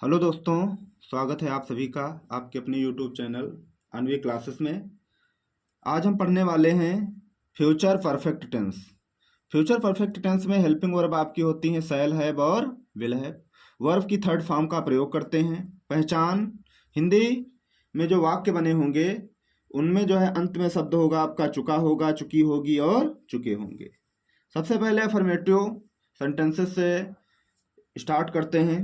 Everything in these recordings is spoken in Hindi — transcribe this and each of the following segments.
हेलो दोस्तों, स्वागत है आप सभी का आपके अपने यूट्यूब चैनल अनवी क्लासेस में। आज हम पढ़ने वाले हैं future perfect tense. Future perfect tense में हेल्पिंग वर्ब आपकी होती हैं शैल हैव और विल हैव। वर्ब की थर्ड फॉर्म का प्रयोग करते हैं। पहचान, हिंदी में जो वाक्य बने होंगे उनमें जो है अंत में शब्द होगा आपका चुका होगा, चुकी होगी और चुके होंगे। सबसे पहले अफर्मेटिव सेंटेंसेस से स्टार्ट करते हैं।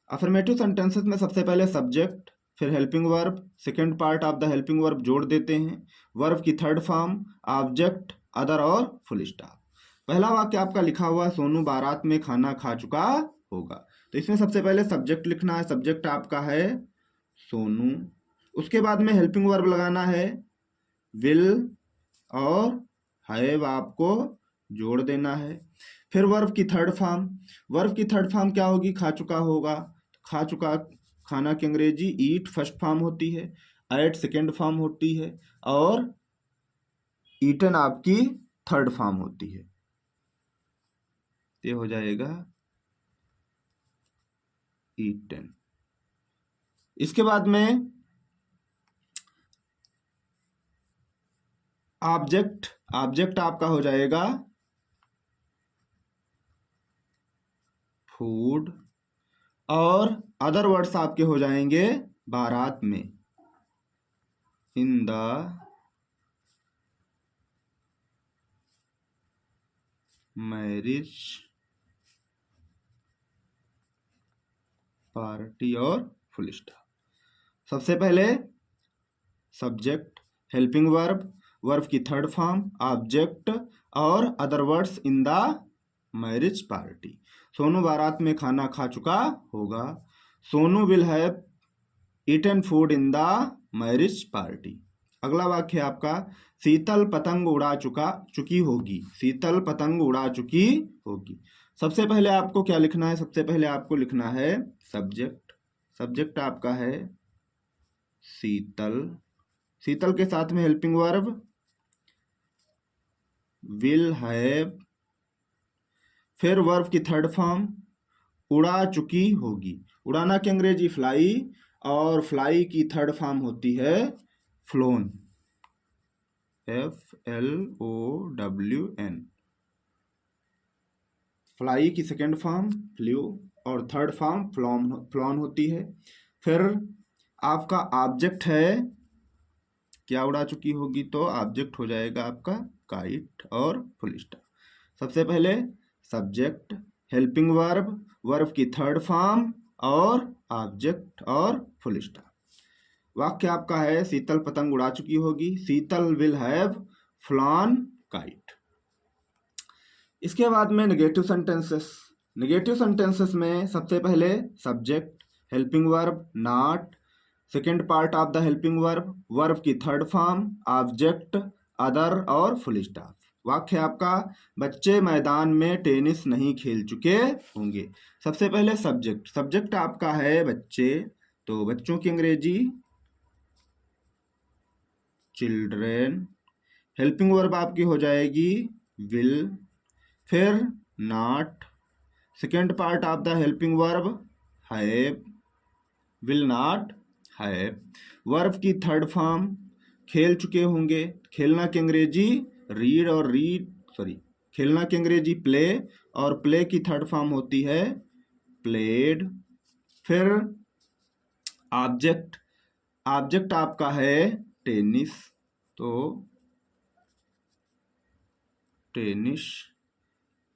अफर्मेटिव सेंटेंसेस में सबसे पहले सब्जेक्ट, फिर helping verb, second part of the helping verb जोड़ देते हैं। वर्ब की थर्ड फॉर्म, ऑब्जेक्ट, अदर और फुल स्टॉप। पहला वाक्य आपका लिखा हुआ है सोनू बारात में खाना खा चुका होगा। तो इसमें सबसे पहले सब्जेक्ट लिखना है। सब्जेक्ट आपका है सोनू। उसके बाद में हेल्पिंग वर्ब लगाना है विल और हैव आपको जोड़ देना है। फिर वर्ब की थर्ड फॉर्म। वर्ब की थर्ड फॉर्म क्या होगी? खा चुका होगा। खा चुका खाना की अंग्रेजी ईट फर्स्ट फॉर्म होती है, एट सेकेंड फॉर्म होती है और ईटन आपकी थर्ड फॉर्म होती है। ये हो जाएगा ईटन। इसके बाद में ऑब्जेक्ट। ऑब्जेक्ट आपका हो जाएगा फूड और अदर वर्ड्स आपके हो जाएंगे बारात में, इन द मैरिज पार्टी और फुल स्टॉप। सबसे पहले सब्जेक्ट, हेल्पिंग वर्ब, वर्ब की थर्ड फॉर्म, ऑब्जेक्ट और other words in the marriage party. Sonu बारात में खाना खा चुका होगा। Sonu will have eaten food in the marriage party. अगला वाक्य है आपका शीतल पतंग उड़ा चुकी होगी। शीतल पतंग उड़ा चुकी होगी। सबसे पहले आपको क्या लिखना है? सबसे पहले आपको लिखना है सब्जेक्ट। सब्जेक्ट आपका है शीतल। शीतल के साथ में हेल्पिंग वर्ब विल हैव। फिर वर्ब की थर्ड फॉर्म उड़ा चुकी होगी। उड़ाना की अंग्रेजी फ्लाई और फ्लाई की थर्ड फॉर्म होती है फ्लोन, FLOWN। फ्लाई की सेकेंड फॉर्म फ्लू और थर्ड फॉर्म फ्लॉन होती है। फिर आपका ऑब्जेक्ट है क्या उड़ा चुकी होगी, तो ऑब्जेक्ट हो जाएगा आपका काइट और फुल स्टॉप। सबसे पहले सब्जेक्ट, हेल्पिंग वर्ब, वर्ब की थर्ड फॉर्म और ऑब्जेक्ट और फुल स्टॉप। वाक्य आपका है शीतल पतंग उड़ा चुकी होगी। शीतल विल हैव फ्लॉन काइट। इसके बाद में नेगेटिव सेंटेंसेस। नेगेटिव सेंटेंसेस में सबसे पहले subject, helping verb not, second part of the helping verb, verb की थर्ड फॉर्म, ऑब्जेक्ट, अदर और फुल स्टॉप। वाक्य आपका बच्चे मैदान में टेनिस नहीं खेल चुके होंगे। सबसे पहले सब्जेक्ट। सब्जेक्ट आपका है बच्चे, तो बच्चों की अंग्रेजी चिल्ड्रेन। हेल्पिंग वर्ब आपकी हो जाएगी विल। फिर not, second part of the helping verb have, will not have. Verb की थर्ड फॉर्म खेल चुके होंगे। खेलना की अंग्रेजी खेलना की अंग्रेजी प्ले और प्ले की थर्ड फॉर्म होती है प्लेड। फिर ऑब्जेक्ट। ऑब्जेक्ट आपका है टेनिस, तो टेनिस।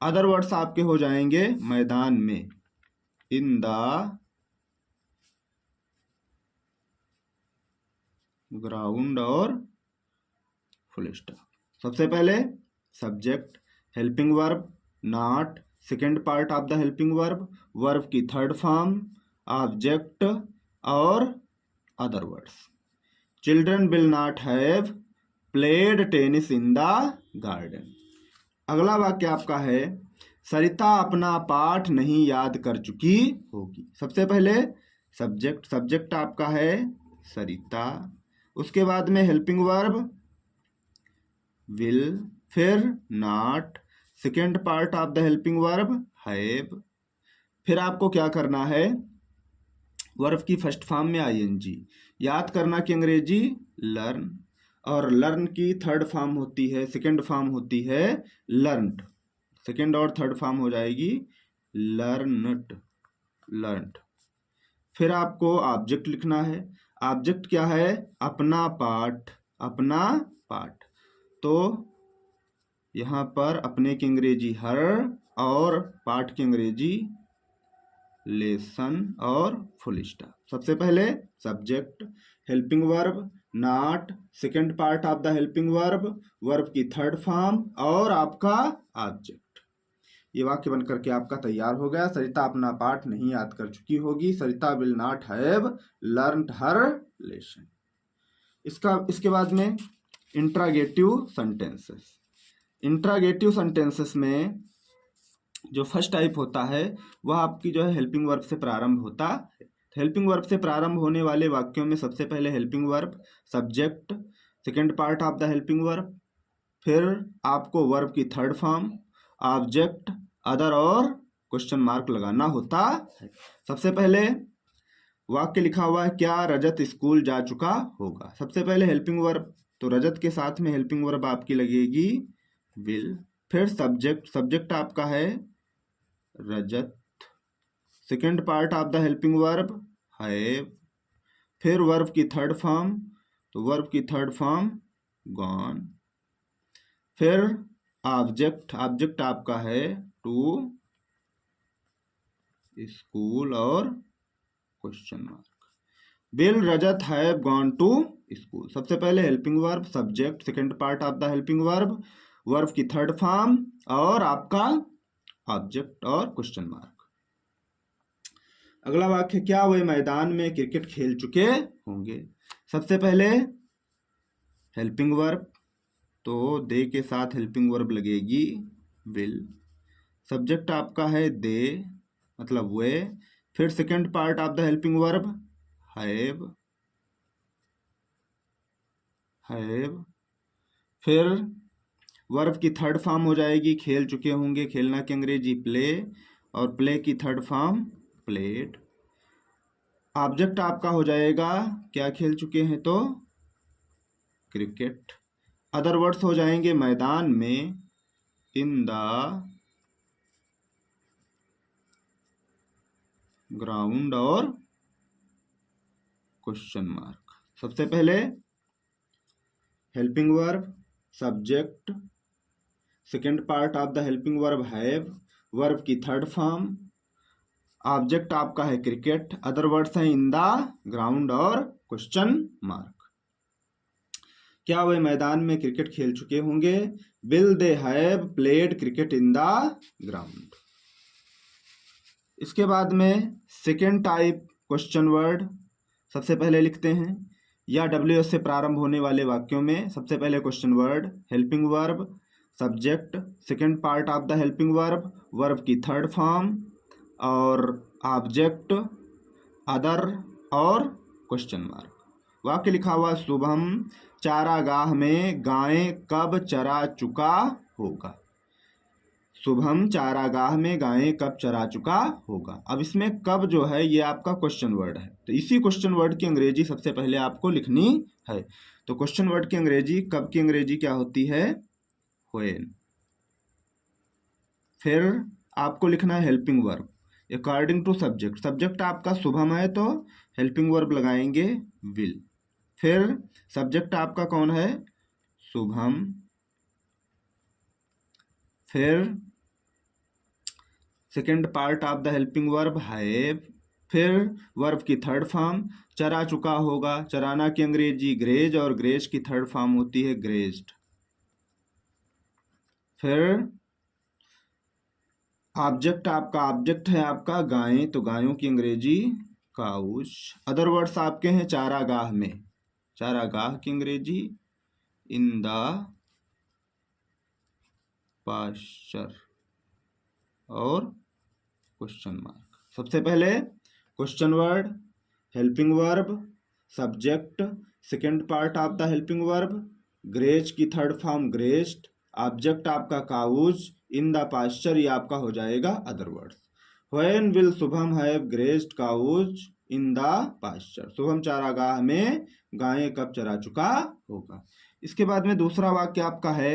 अदर वर्ड्स आपके हो जाएंगे मैदान में, इन द ग्राउंड और फुल स्टॉप। सबसे पहले subject, helping verb not, second part of the helping verb, verb की थर्ड फॉर्म, ऑब्जेक्ट और other words. Children will not have played tennis in the garden. अगला वाक्य आपका है सरिता अपना पाठ नहीं याद कर चुकी होगी। सबसे पहले सब्जेक्ट। सब्जेक्ट आपका है सरिता। उसके बाद में हेल्पिंग वर्ब विल, फिर not, second part of the helping verb have. फिर आपको क्या करना है वर्ब की फर्स्ट फॉर्म में आईएनजी। याद करना कि अंग्रेजी लर्न, और लर्न की थर्ड फॉर्म होती है, सेकंड फॉर्म होती है लर्नड। सेकंड और थर्ड फॉर्म हो जाएगी लर्नड, लर्नड। फिर आपको ऑब्जेक्ट लिखना है। ऑब्जेक्ट क्या है? अपना पाठ, अपना पाठ। तो यहाँ पर अपने की अंग्रेजी हर और पाठ की अंग्रेजी लेसन और फुल स्टॉप। सबसे पहले subject, helping verb, not, second part of the helping verb, verb की थर्ड फॉर्म और आपका ऑब्जेक्ट। ये वाक्य बनकर के आपका तैयार हो गया। सरिता अपना पाठ नहीं याद कर चुकी होगी। Sarita will not have learned her lesson. इसके बाद में इंट्रागेटिव सेंटेंसेस। इंट्रागेटिव सेंटेंसेस में जो फर्स्ट टाइप होता है वह आपकी जो है हेल्पिंग वर्ब से प्रारंभ होता है। हेल्पिंग वर्ब से प्रारंभ होने वाले वाक्यों में सबसे पहले helping verb, subject, second part of the helping verb, फिर आपको वर्ब की थर्ड फॉर्म, ऑब्जेक्ट, अदर और क्वेश्चन मार्क लगाना होता है। सबसे पहले वाक्य लिखा हुआ है, क्या रजत स्कूल जा चुका होगा। सबसे पहले हेल्पिंग वर्ब, तो रजत के साथ में हेल्पिंग वर्ब आपकी लगेगी विल। फिर सब्जेक्ट, सब्जेक्ट आपका है Rajat, second part of the helping verb have, फिर वर्ब की थर्ड फॉर्म, तो वर्ब की थर्ड फॉर्म गॉन, फिर ऑब्जेक्ट, ऑब्जेक्ट आपका है टू स्कूल और question mark. Will Rajat have gone to school. सबसे पहले helping verb, subject, second part of the helping verb, verb की थर्ड फॉर्म और आपका ऑब्जेक्ट और क्वेश्चन मार्क। अगला वाक्य, क्या वे मैदान में क्रिकेट खेल चुके होंगे। सबसे पहले हेल्पिंग वर्ब, तो दे के साथ हेल्पिंग वर्ब लगेगी विल। सब्जेक्ट आपका है दे, मतलब वे। फिर second part of the helping verb have, have. फिर वर्ब की थर्ड फॉर्म हो जाएगी खेल चुके होंगे, खेलना की अंग्रेजी प्ले, और प्ले की थर्ड फॉर्म प्लेड। ऑब्जेक्ट आपका हो जाएगा क्या खेल चुके हैं, तो क्रिकेट। अदर वर्ड्स हो जाएंगे मैदान में, इन द ग्राउंड और क्वेश्चन मार्क। सबसे पहले helping verb, subject, second part of the helping verb have, verb की थर्ड फॉर्म, ऑब्जेक्ट आपका है क्रिकेट, अदर वर्ड्स हैं इन द ग्राउंड और क्वेश्चन मार्क। क्या वे मैदान में क्रिकेट खेल चुके होंगे। Will they have played cricket in the ground. इसके बाद में सेकेंड टाइप क्वेश्चन वर्ड सबसे पहले लिखते हैं, या WS से प्रारंभ होने वाले वाक्यों में सबसे पहले question word, helping verb, subject, second part of the helping verb, verb की थर्ड फॉर्म और ऑब्जेक्ट, अदर और क्वेश्चन मार्क। वाक्य लिखा हुआ, शुभम चारागाह में गायें कब चरा चुका होगा। शुभम चारागाह में गायें कब चरा चुका होगा। अब इसमें कब जो है ये आपका क्वेश्चन वर्ड है, तो इसी क्वेश्चन वर्ड की अंग्रेजी सबसे पहले आपको लिखनी है। तो क्वेश्चन वर्ड की अंग्रेजी, कब की अंग्रेजी क्या होती है, व्हेन। फिर आपको लिखना है helping verb according to subject. Subject आपका शुभम है तो हेल्पिंग वर्ब लगाएंगे विल। फिर सब्जेक्ट आपका कौन है, शुभम। फिर second part of the helping verb have. फिर वर्ब की थर्ड फॉर्म चरा चुका होगा, चराना की अंग्रेजी ग्रेज और ग्रेज की थर्ड फॉर्म होती है ग्रेज्ड। फिर ऑब्जेक्ट है आपका गायें, तो गायों की अंग्रेजी काउज। अदर वर्ड्स आपके हैं चारागाह में, चारागाह की अंग्रेजी इन द पास्चर और क्वेश्चन मार्क। सबसे पहले question word, helping verb, subject, second part of the helping verb, graze की थर्ड फॉर्म ग्रेज्ड, ऑब्जेक्ट आपका काउज, इन द पास्चर ये आपका हो जाएगा other words. When will Shubham have grazed cows in the pasture. Shubham चारागाह में गायें कब चरा चुका होगा। इसके बाद में दूसरा वाक्य आपका है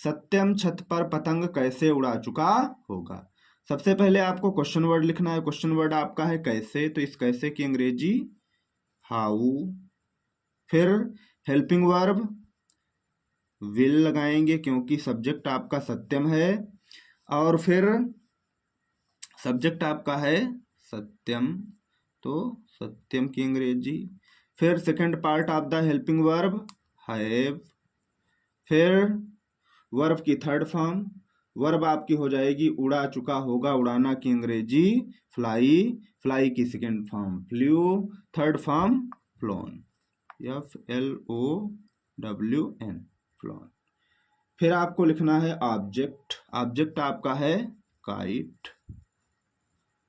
सत्यम छत पर पतंग कैसे उड़ा चुका होगा। सबसे पहले आपको क्वेश्चन वर्ड लिखना है। क्वेश्चन वर्ड आपका है कैसे, तो इस कैसे की अंग्रेजी हाउ। फिर हेल्पिंग वर्ब विल लगाएंगे क्योंकि सब्जेक्ट आपका सत्यम है, और फिर सब्जेक्ट आपका है सत्यम, तो सत्यम की अंग्रेजी। फिर second part of the helping verb have. फिर वर्ब की थर्ड फॉर्म, वर्ब आपकी हो जाएगी उड़ा चुका होगा, उड़ाना की अंग्रेजी फ्लाई। फ्लाई की second form flu, third form phloem, FLOWN phloem. फिर आपको लिखना है ऑब्जेक्ट। ऑब्जेक्ट आपका है काइट।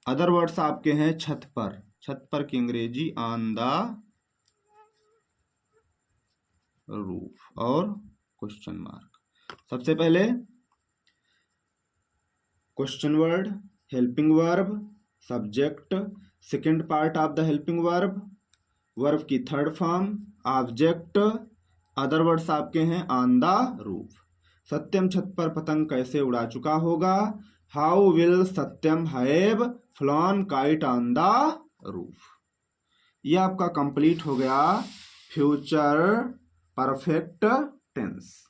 अदर वर्ड्स आपके हैं छत पर। छत पर की अंग्रेजी ऑन द रूफ और क्वेश्चन मार्क। सबसे पहले question word, helping verb, subject, second part of the helping verb, verb की third form, object, other words आपके हैं ऑन द रूफ। सत्यम छत पर पतंग कैसे उड़ा चुका होगा। How will Satyam have flown kite on the roof. यह आपका कंप्लीट हो गया फ्यूचर परफेक्ट टेंस।